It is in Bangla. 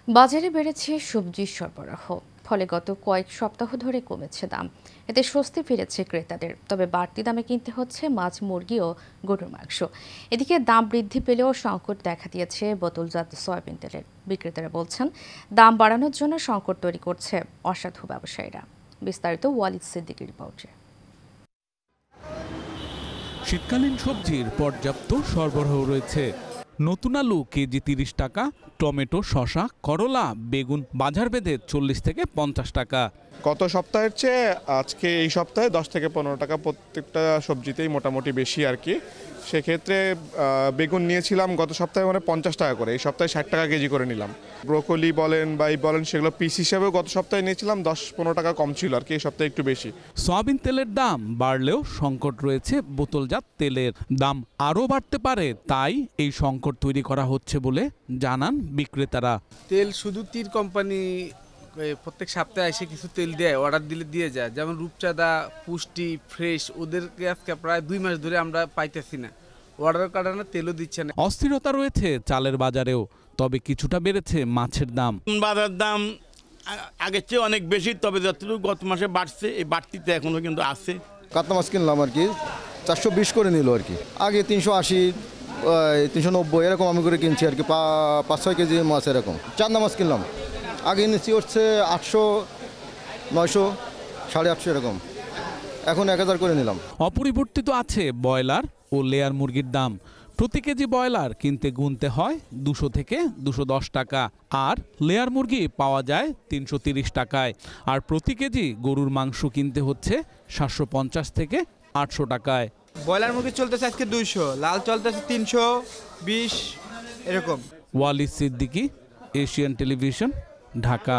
বাজারে বেড়েছে সবজির সরবরাহ, ফলে গত কয়েক সপ্তাহ ধরে কমেছে দাম। এতে স্বস্তি ফিরেছে ক্রেতাদের, তবে বাড়তি দামে কিনতে হচ্ছে মাছ, মুরগি ও গরুর মাংস। এদিকে দাম বৃদ্ধি পেলেও সংকট দেখা দিয়েছে বোতলজাত সয়াবিন তেলের। বিক্রেতারা বলছেন, দাম বাড়ানোর জন্য সংকট তৈরি করছে অসাধু ব্যবসায়ীরা। বিস্তারিত ওয়ালিদ সিদ্দিকীর রিপোর্টে। শীতকালীন সবজির পর্যাপ্ত সরবরাহ রয়েছে। নতুন আলু কেজি ৩০ টাকা, টমেটো, শসা, করলা, বেগুন বাজার বেঁধে ৪০ থেকে ৫০ টাকা। গত সপ্তাহের চেয়ে আজকে এই সপ্তাহে 10 থেকে 15 টাকা প্রত্যেকটা সবজিতেই মোটামুটি বেশি আর কি। সেক্ষেত্রে বেগুন নিয়েছিলাম গত সপ্তাহে 50 টাকা করে, এই সপ্তাহে 60 টাকা কেজি করে নিলাম। ব্রোকলি বলেন বা বলেন, সেগুলো পিস হিসেবেও গত সপ্তাহে নিয়েছিলাম 10-15 টাকা কম ছিল আর কি, এই সপ্তাহে একটু বেশি। সয়াবিন তেলের দাম বাড়লেও সংকট রয়েছে বোতলজাত তেলের। দাম আরও বাড়তে পারে, তাই এই সংকট তৈরি করা হচ্ছে বলে জানান বিক্রেতারা। তেল শুধু তীর কোম্পানি প্রত্যেক সপ্তাহে এসে কিছু তেল দেয়, অর্ডার দিলে দিয়ে যায়। যেমন রূপচাঁদা, পুষ্টি, ফ্রেশ, ওদেরকে আজকে প্রায় 2 মাস ধরে আমরা পাইতেছি না, অর্ডার কারণে তেলও দিচ্ছে না। অস্থিরতা রয়েছে চালের বাজারেও, তবে কিছুটা বেড়েছে মাছের দাম। বাজার দাম আগের চেয়ে অনেক বেশি, তবে যতটুকু গত মাসে বাড়ছে, এই বাড়তিতে এখনো কিন্তু আছে। কাতলা মাছ কিনলাম আর কি, 420 করে নিল আর কি। আগে 380, 390 এরকম আমি করে কিনছি আর কি, 5-6 কেজি মাছ এরকম। চান্দা মাছ কিনলাম, আগে নিচ্ছি হচ্ছে 800, 900, 850 এরকম, এখন 1000 করে নিলাম। অপরিবর্তিত আছে ব্রয়লার ও লেয়ার মুরগির দাম। প্রতি কেজি ব্রয়লার কিনতে গুনতে হয় 200 থেকে 210 টাকা, আর লেয়ার মুরগি পাওয়া যায় 330 টাকায়। আর প্রতি কেজি গরুর মাংস কিনতে হচ্ছে 750 থেকে 800 টাকায়। ব্রয়লার মুরগি চলতেছে আজকে 200, লাল চলতেছে 320 এরকম। Walid Siddiqui, Asian television, Dhaka.